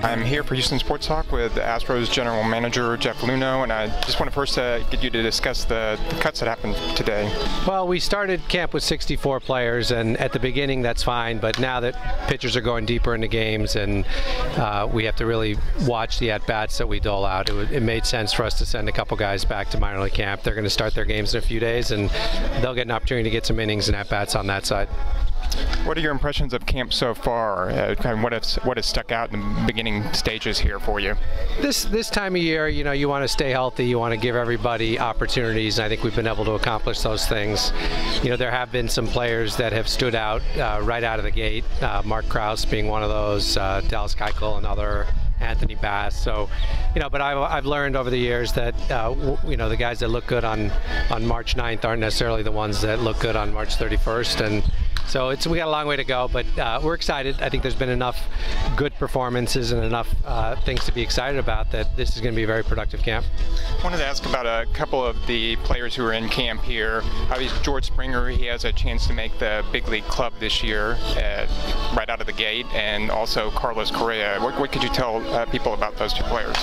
I'm here for Houston Sports Talk with Astros General Manager Jeff Luhnow, and I just want to first get you to discuss the cuts that happened today. Well, we started camp with 64 players, and at the beginning that's fine, but now that pitchers are going deeper into games and we have to really watch the at-bats that we dole out, it made sense for us to send a couple guys back to minor league camp. They're going to start their games in a few days, and they'll get an opportunity to get some innings and at-bats on that side. What are your impressions of camp so far? What has stuck out in the beginning stages here for you? This time of year, you want to stay healthy. You want to give everybody opportunities, and I think we've been able to accomplish those things. There have been some players that have stood out right out of the gate. Mark Krause being one of those, Dallas Keuchel, another. Anthony Bass. So, but I've learned over the years that the guys that look good on March 9th aren't necessarily the ones that look good on March 31st, and so we got a long way to go, but we're excited. I think there's been enough good performances and enough things to be excited about that this is going to be a very productive camp. I wanted to ask about a couple of the players who are in camp here. Obviously, George Springer, he has a chance to make the big league club this year right out of the gate, and also Carlos Correa. What could you tell people about those two players?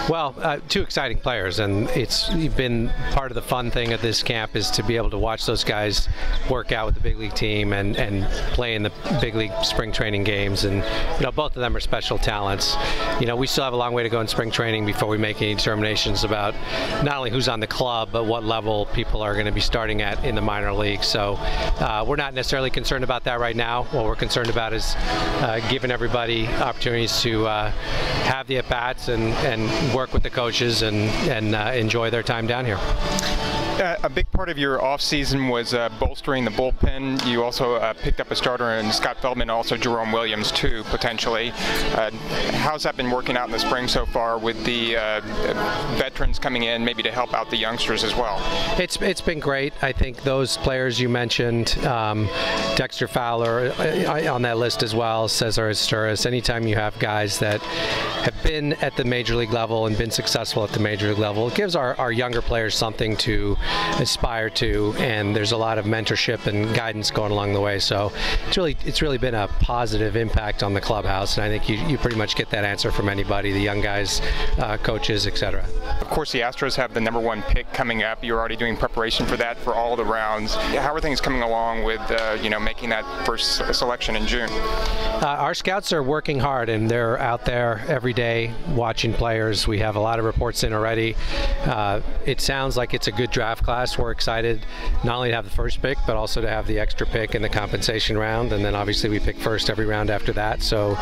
Well, two exciting players, and it's been part of the fun thing at this camp is to be able to watch those guys work out with the big league team and play in the big league spring training games, and both of them are special talents. We still have a long way to go in spring training before we make any determinations about not only who's on the club but what level people are going to be starting at in the minor league. So we're not necessarily concerned about that right now. What we're concerned about is giving everybody opportunities to have the at-bats and work with the coaches and enjoy their time down here. A big part of your off-season was bolstering the bullpen. You also picked up a starter in Scott Feldman, also Jerome Williams too, potentially. How's that been working out in the spring so far with the veterans coming in, maybe to help out the youngsters as well? It's been great. I think those players you mentioned, Dexter Fowler on that list as well, Cesar Asturis, anytime you have guys that have been at the major league level and been successful at the major league level, it gives our younger players something to aspire to, and there's a lot of mentorship and guidance going along the way. So it's really been a positive impact on the clubhouse, and I think you pretty much get that answer from anybody, the young guys, coaches, etc. Of course, the Astros have the #1 pick coming up. You're already doing preparation for that for all the rounds. How are things coming along with making that first selection in June? Our scouts are working hard, and they're out there every day watching players. We have a lot of reports in already. It sounds like it's a good draft class. We're excited not only to have the first pick, but also to have the extra pick in the compensation round, and then obviously we pick first every round after that. So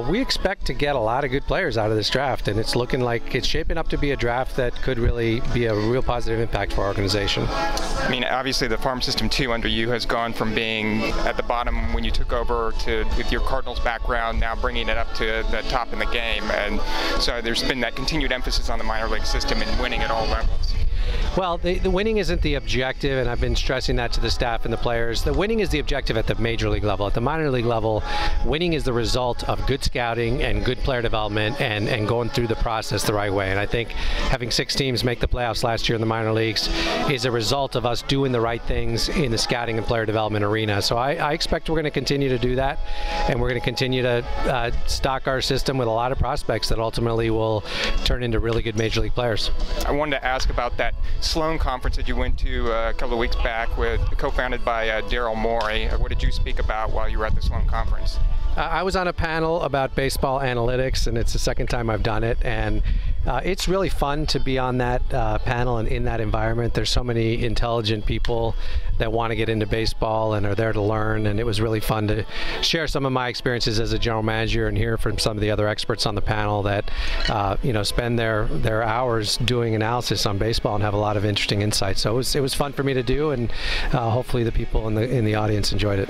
we expect to get a lot of good players out of this draft, and it's looking like it's shaping up to be a draft that could really be a real positive impact for our organization. I mean, obviously the farm system too under you has gone from being at the bottom when you took over to, with your Cardinals background, now bringing it up to the top in the game, and so there's been that continued emphasis on the minor league system and winning at all levels. Well, the winning isn't the objective, and I've been stressing that to the staff and the players. The winning is the objective at the major league level. At the minor league level, winning is the result of good scouting and good player development and going through the process the right way. And I think having 6 teams make the playoffs last year in the minor leagues is a result of us doing the right things in the scouting and player development arena. So I expect we're going to continue to do that, and we're going to continue to stock our system with a lot of prospects that ultimately will turn into really good major league players. I wanted to ask about that Sloan Conference that you went to a couple of weeks back, co-founded by Daryl Morey. What did you speak about while you were at the Sloan Conference? I was on a panel about baseball analytics, and it's the second time I've done it, and it's really fun to be on that panel and in that environment. There's so many intelligent people that want to get into baseball and are there to learn, and it was really fun to share some of my experiences as a general manager and hear from some of the other experts on the panel that spend their hours doing analysis on baseball and have a lot of interesting insights. So it was fun for me to do, and hopefully the people in the audience enjoyed it.